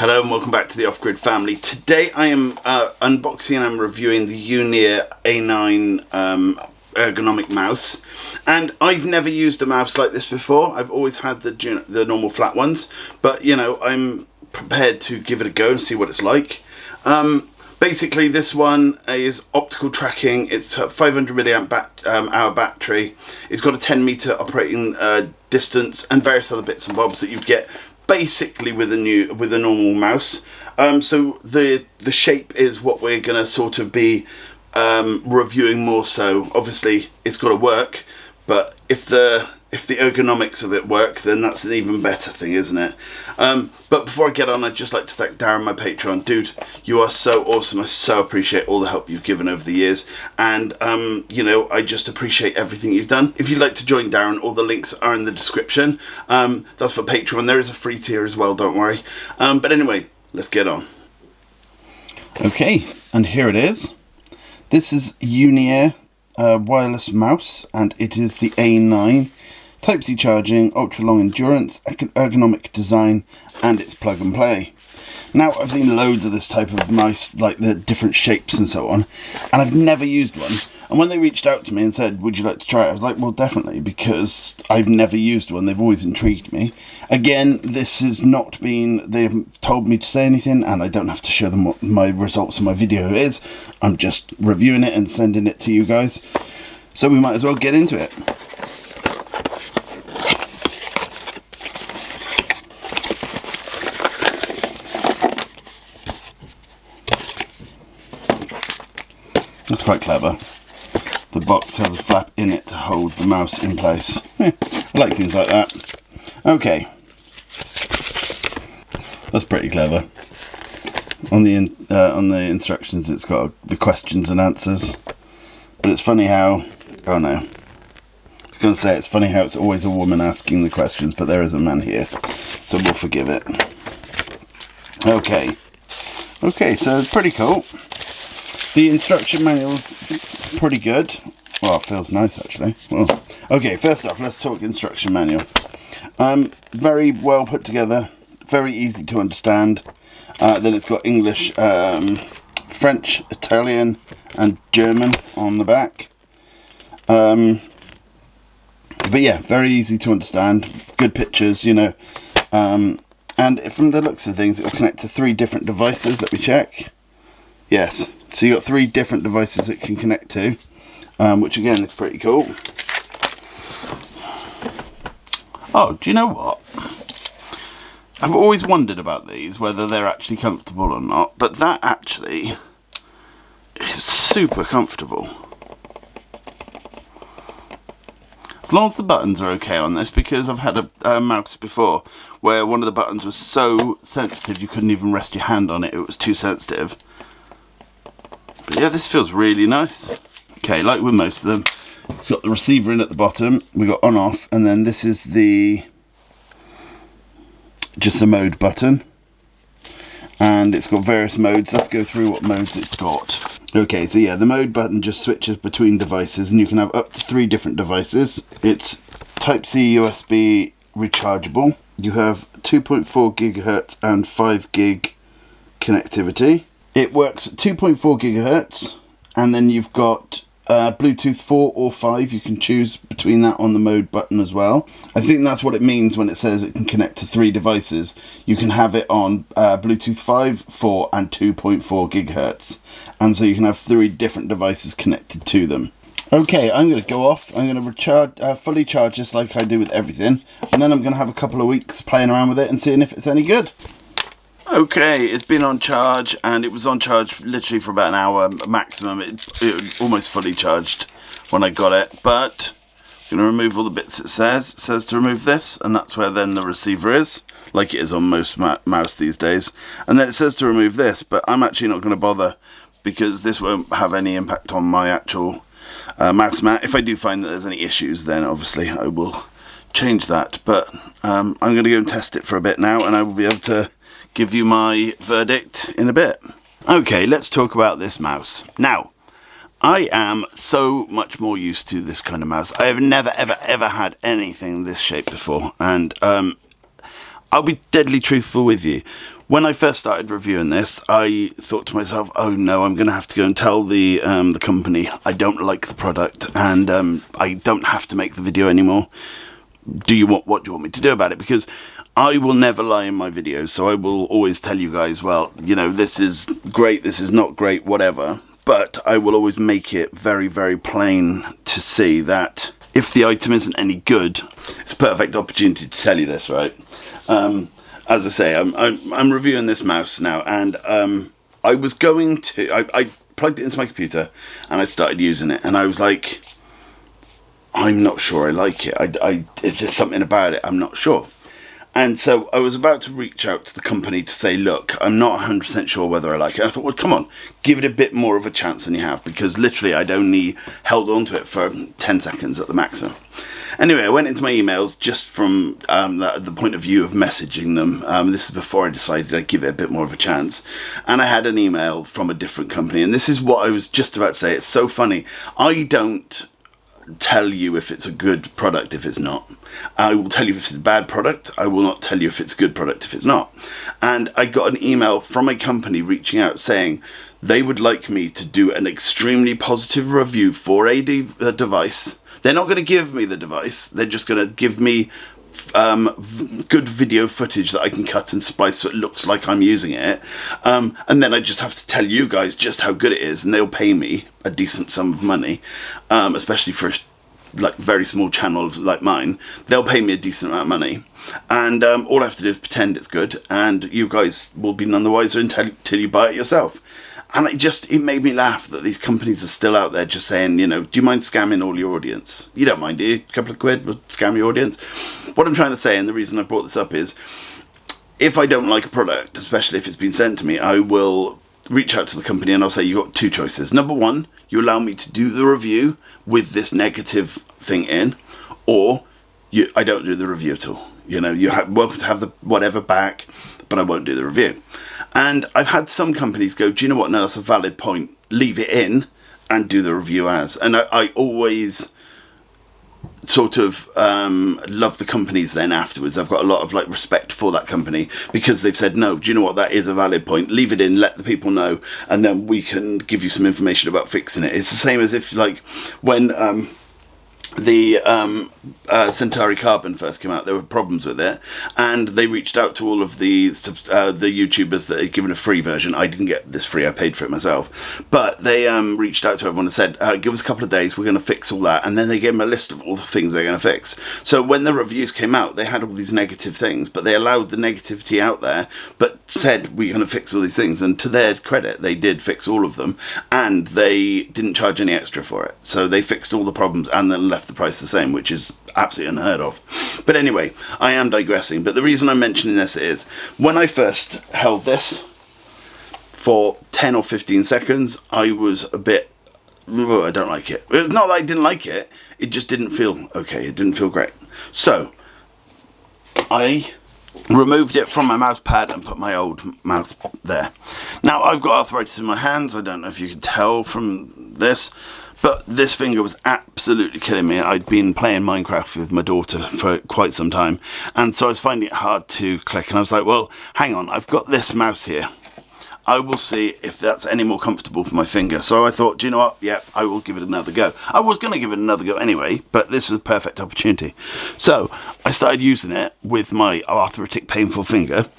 Hello and welcome back to the Off-Grid family. Today I am unboxing and I'm reviewing the Uineer A9 ergonomic mouse. And I've never used a mouse like this before. I've always had the normal flat ones. But, you know, I'm prepared to give it a go and see what it's like. Basically, this one is optical tracking. It's a 500 milliamp hour battery. It's got a 10 meter operating distance and various other bits and bobs that you'd get basically with a normal mouse. So the shape is what we're gonna sort of be reviewing more so. Obviously it's got to work, but if the ergonomics of it work, then that's an even better thing, isn't it? But before I get on, I'd just like to thank Darren, my Patreon. Dude, you are so awesome. I so appreciate all the help you've given over the years. And, you know, I just appreciate everything you've done. If you'd like to join Darren, all the links are in the description. That's for Patreon. There is a free tier as well, don't worry. But anyway, let's get on. Okay, and here it is. This is Uineer wireless mouse, and it is the A9. Type-C charging, ultra-long endurance, ergonomic design, and it's plug and play. Now, I've seen loads of this type of mouse, like the different shapes and so on, and I've never used one. And when they reached out to me and said, would you like to try it? I was like, well, definitely, because I've never used one. They've always intrigued me. Again, this has not been, they haven't told me to say anything, and I don't have to show them what my results of my video is. I'm just reviewing it and sending it to you guys. So we might as well get into it. That's quite clever. The box has a flap in it to hold the mouse in place. I like things like that. Okay. That's pretty clever. On the instructions it's got the questions and answers. But it's funny how... Oh no. I was going to say it's funny how it's always a woman asking the questions, but there is a man here. So we'll forgive it. Okay. Okay, so it's pretty cool. The instruction manual's pretty good. Well, it feels nice actually. Well, okay, first off, let's talk instruction manual. Very well put together, very easy to understand. Then it's got English, French, Italian, and German on the back. But yeah, very easy to understand. Good pictures, you know. And from the looks of things, it will connect to 3 different devices. Let me check. Yes. So you've got 3 different devices it can connect to, which again is pretty cool. Oh, do you know what? I've always wondered about these, whether they're actually comfortable or not, but that actually is super comfortable. As long as the buttons are okay on this, because I've had a mouse before where one of the buttons was so sensitive you couldn't even rest your hand on it, it was too sensitive. But yeah, this feels really nice. Okay, like with most of them, it's got the receiver in at the bottom. We got on off, and then this is just a mode button. And it's got various modes. Let's go through what modes it's got. Okay, so yeah, the mode button just switches between devices, and you can have up to 3 different devices. It's Type-C USB rechargeable. You have 2.4 gigahertz and 5 gig connectivity. It works at 2.4 gigahertz, and then you've got Bluetooth 4 or 5. You can choose between that on the mode button as well. I think that's what it means when it says it can connect to 3 devices. You can have it on Bluetooth 5, 4 and 2.4 gigahertz. And so you can have 3 different devices connected to them. Okay, I'm going to go off. I'm going to recharge, fully charge this like I do with everything. And then I'm going to have a couple of weeks playing around with it and seeing if it's any good. Okay, it's been on charge, and it was on charge literally for about an hour maximum. It almost fully charged when I got it, but I'm going to remove all the bits it says. It says to remove this, and that's where then the receiver is, like it is on most mouse these days. And then it says to remove this, but I'm actually not going to bother because this won't have any impact on my actual mouse mat. If I do find that there's any issues, then obviously I will change that. But I'm going to go and test it for a bit now, and I will be able to give you my verdict in a bit. Okay, let's talk about this mouse. Now, I am so much more used to this kind of mouse. I have never ever had anything this shape before, and I'll be deadly truthful with you. When I first started reviewing this, I thought to myself, oh no, I'm going to have to go and tell the company I don't like the product, and I don't have to make the video anymore. What do you want me to do about it? Because I will never lie in my videos, so I will always tell you guys, well, you know, this is great, this is not great, whatever. But I will always make it very, very plain to see that if the item isn't any good, it's a perfect opportunity to tell you this, right? As I say, I'm reviewing this mouse now, and I was going to... I plugged it into my computer, and I started using it, and I was like, I'm not sure I like it. If there's something about it, I'm not sure. And so I was about to reach out to the company to say, look, I'm not 100% sure whether I like it. I thought, well, come on, give it a bit more of a chance than you have, because literally I'd only held on to it for 10 seconds at the maximum. Anyway, I went into my emails just from the point of view of messaging them. This is before I decided I'd give it a bit more of a chance. And I had an email from a different company. And this is what I was just about to say. It's so funny. I don't tell you if it's a good product if it's not. I will tell you if it's a bad product. I will not tell you if it's a good product if it's not. And I got an email from a company reaching out saying they would like me to do an extremely positive review for a device. They're not going to give me the device. They're just going to give me good video footage that I can cut and splice so it looks like I'm using it. And then I just have to tell you guys just how good it is, and they'll pay me a decent sum of money, especially for a very small channel like mine. They'll pay me a decent amount of money, and all I have to do is pretend it's good, and you guys will be none the wiser until you buy it yourself. And it made me laugh that these companies are still out there just saying, you know, do you mind scamming all your audience? You don't mind, do you? A couple of quid will scam your audience? What I'm trying to say, and the reason I brought this up is, if I don't like a product, especially if it's been sent to me, I will reach out to the company and I'll say, you've got two choices. Number one, you allow me to do the review with this negative thing in, or I don't do the review at all. You know, you're welcome to have the whatever back, but I won't do the review. And I've had some companies go, do you know what? No, that's a valid point. Leave it in and do the review as. And I always sort of love the companies then afterwards. I've got a lot of respect for that company because they've said, no, do you know what? That is a valid point. Leave it in, let the people know, and then we can give you some information about fixing it. It's the same as if when the Centauri Carbon first came out, there were problems with it, and they reached out to all of the YouTubers that had given a free version. I didn't get this free, I paid for it myself, but they reached out to everyone and said, give us a couple of days, we're going to fix all that, and then they gave them a list of all the things they're going to fix. So when the reviews came out, they had all these negative things, but they allowed the negativity out there, but said, we're going to fix all these things, and to their credit, they did fix all of them, and they didn't charge any extra for it. So they fixed all the problems and then left the price the same, which is absolutely unheard of. But anyway, I am digressing. But the reason I'm mentioning this is when I first held this for 10 or 15 seconds, I was a bit, I don't like it. It's not that I didn't like it, it just didn't feel okay. It didn't feel great. So I removed it from my mouse pad and put my old mouse there. Now I've got arthritis in my hands. I don't know if you can tell from this, but this finger was absolutely killing me. I'd been playing Minecraft with my daughter for quite some time, and so I was finding it hard to click, and I was like, well, hang on, I've got this mouse here. I will see if that's any more comfortable for my finger. So I thought, do you know what? Yeah, I will give it another go. I was going to give it another go anyway, but this was a perfect opportunity. So I started using it with my arthritic, painful finger,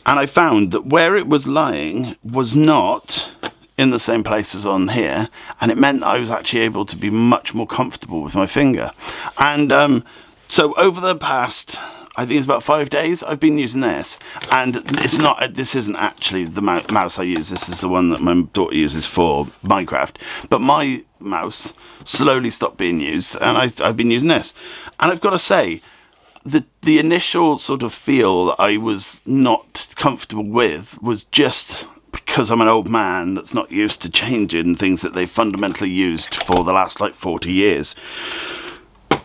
and I found that where it was lying was not in the same place as on here, and it meant that I was actually able to be much more comfortable with my finger. And so over the past, I think it's about 5 days, I've been using this, and this isn't actually the mouse I use. This is the one that my daughter uses for Minecraft, but my mouse slowly stopped being used, and I've been using this. And I've got to say, the initial sort of feel that I was not comfortable with was just because I'm an old man that's not used to changing things that they've fundamentally used for the last 40 years.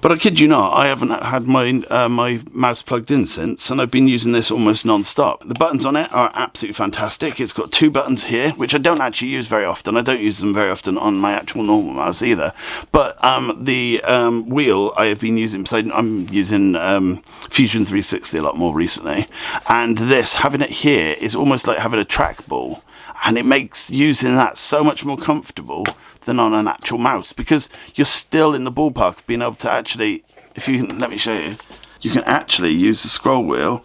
But I kid you not, I haven't had my mouse plugged in since, and I've been using this almost non-stop. The buttons on it are absolutely fantastic. It's got 2 buttons here, which I don't actually use very often. I don't use them very often on my actual normal mouse either. But the wheel I have been using, because I'm using Fusion 360 a lot more recently, and this, having it here, is almost like having a trackball, and it makes using that so much more comfortable than on an actual mouse, because you're still in the ballpark of being able to actually, if you can, let me show you, you can actually use the scroll wheel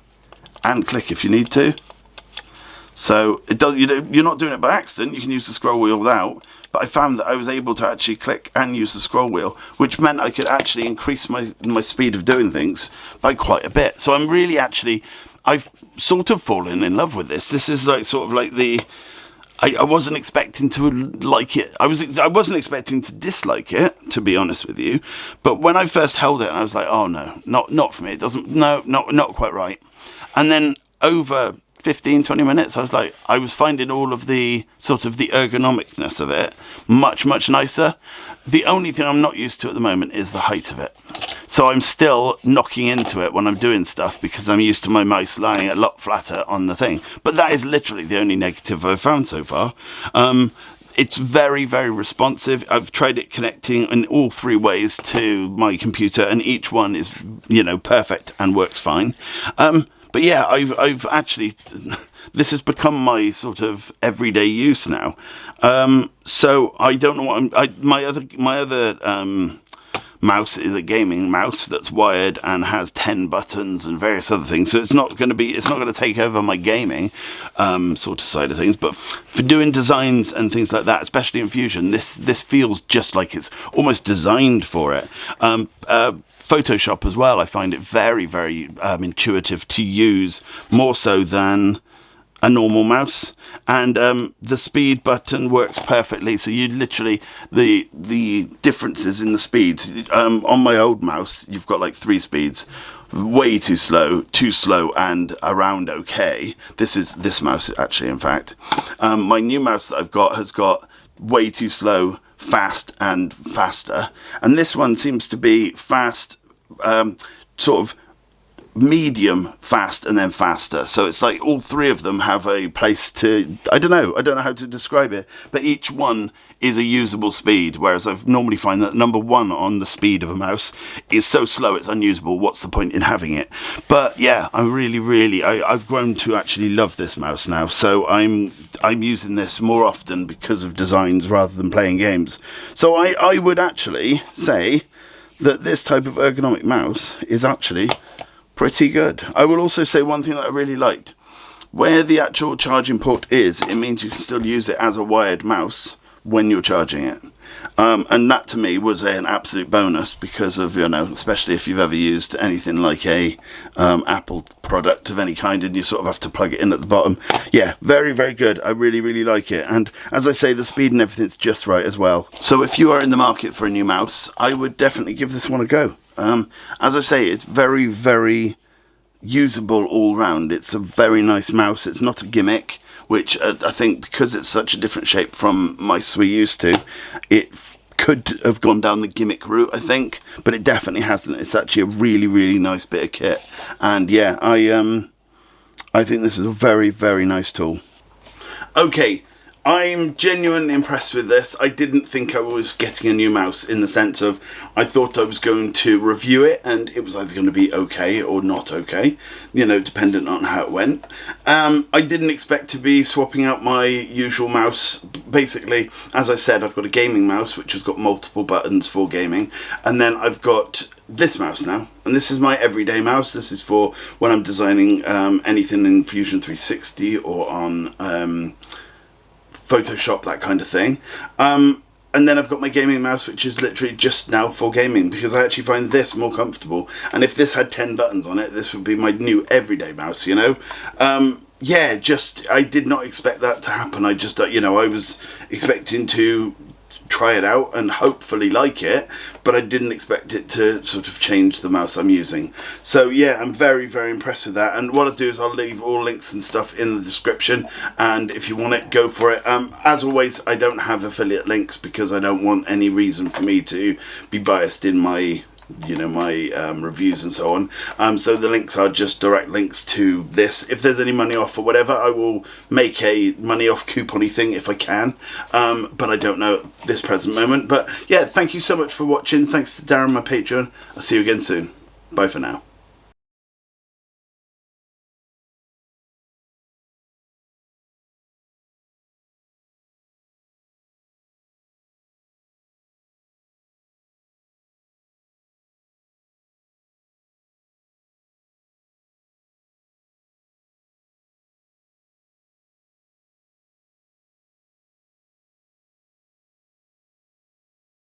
and click if you need to. So it does, you're not doing it by accident, you can use the scroll wheel without, but I found that I was able to actually click and use the scroll wheel, which meant I could actually increase my speed of doing things by quite a bit. So I'm really actually, I've sort of fallen in love with this. This is like sort of like the, I wasn't expecting to like it. I wasn't expecting to dislike it, to be honest with you. But when I first held it, I was like, oh no, not for me. It doesn't, no, not quite right. And then over 15-20 minutes, I was finding all of the sort of the ergonomicness of it much nicer. The only thing I'm not used to at the moment is the height of it. So I'm still knocking into it when I'm doing stuff, because I'm used to my mouse lying a lot flatter on the thing. But that is literally the only negative I've found so far. It's very responsive. I've tried it connecting in all 3 ways to my computer, and each one is, perfect and works fine. But yeah, I've actually, this has become my sort of everyday use now. So I don't know what my other mouse is a gaming mouse that's wired and has 10 buttons and various other things. So it's not going to take over my gaming sort of side of things. But for doing designs and things like that, especially in Fusion, this feels just like it's almost designed for it. Photoshop as well, I find it very intuitive to use, more so than a normal mouse. And the speed button works perfectly, so you literally, the differences in the speeds, on my old mouse you've got like 3 speeds: way too slow, and around okay. This mouse actually, in fact, my new mouse that I've got has got way too slow, fast, and faster, and this one seems to be fast, sort of medium, fast, and then faster. So it's like all 3 of them have a place to, I don't know how to describe it, but each one is a usable speed, whereas I've normally find that number 1 on the speed of a mouse is so slow it's unusable. What's the point in having it? But yeah, I'm really I've grown to actually love this mouse now, so I'm using this more often because of designs rather than playing games. So I would actually say that this type of ergonomic mouse is actually pretty good. I will also say one thing that I really liked. Where the actual charging port is, it means you can still use it as a wired mouse when you're charging it. And that to me was an absolute bonus, because of, especially if you've ever used anything like a Apple product of any kind and you sort of have to plug it in at the bottom. Yeah, very good. I really like it. And as I say, the speed and everything's just right as well. So if you are in the market for a new mouse, I would definitely give this one a go. As I say, it's very usable all round. It's a very nice mouse. It's not a gimmick, which I think, because it's such a different shape from mice we're used to, it could have gone down the gimmick route, I think, but it definitely hasn't. It's actually a really nice bit of kit, and yeah, I think this is a very nice tool. Okay, I'm genuinely impressed with this. I didn't think I was getting a new mouse, in the sense of I thought I was going to review it and it was either going to be okay or not okay, dependent on how it went. I didn't expect to be swapping out my usual mouse. Basically, as I said, I've got a gaming mouse which has got multiple buttons for gaming, and then I've got this mouse now, and this is my everyday mouse. This is for when I'm designing anything in Fusion 360 or on Photoshop, that kind of thing. And then I've got my gaming mouse, which is literally just now for gaming, because I actually find this more comfortable. And if this had 10 buttons on it, this would be my new everyday mouse, yeah, I did not expect that to happen. I was expecting to try it out and hopefully like it, but I didn't expect it to sort of change the mouse I'm using. So yeah, I'm very impressed with that, and what I'll do is I'll leave all links and stuff in the description, and if you want it, go for it. As always, I don't have affiliate links because I don't want any reason for me to be biased in my you know, my reviews and so on. So the links are just direct links to this. If there's any money off or whatever, I will make a money off coupon-y thing if I can, but I don't know at this present moment. But yeah, thank you so much for watching. Thanks to Darren, my Patreon. I'll see you again soon. Bye for now.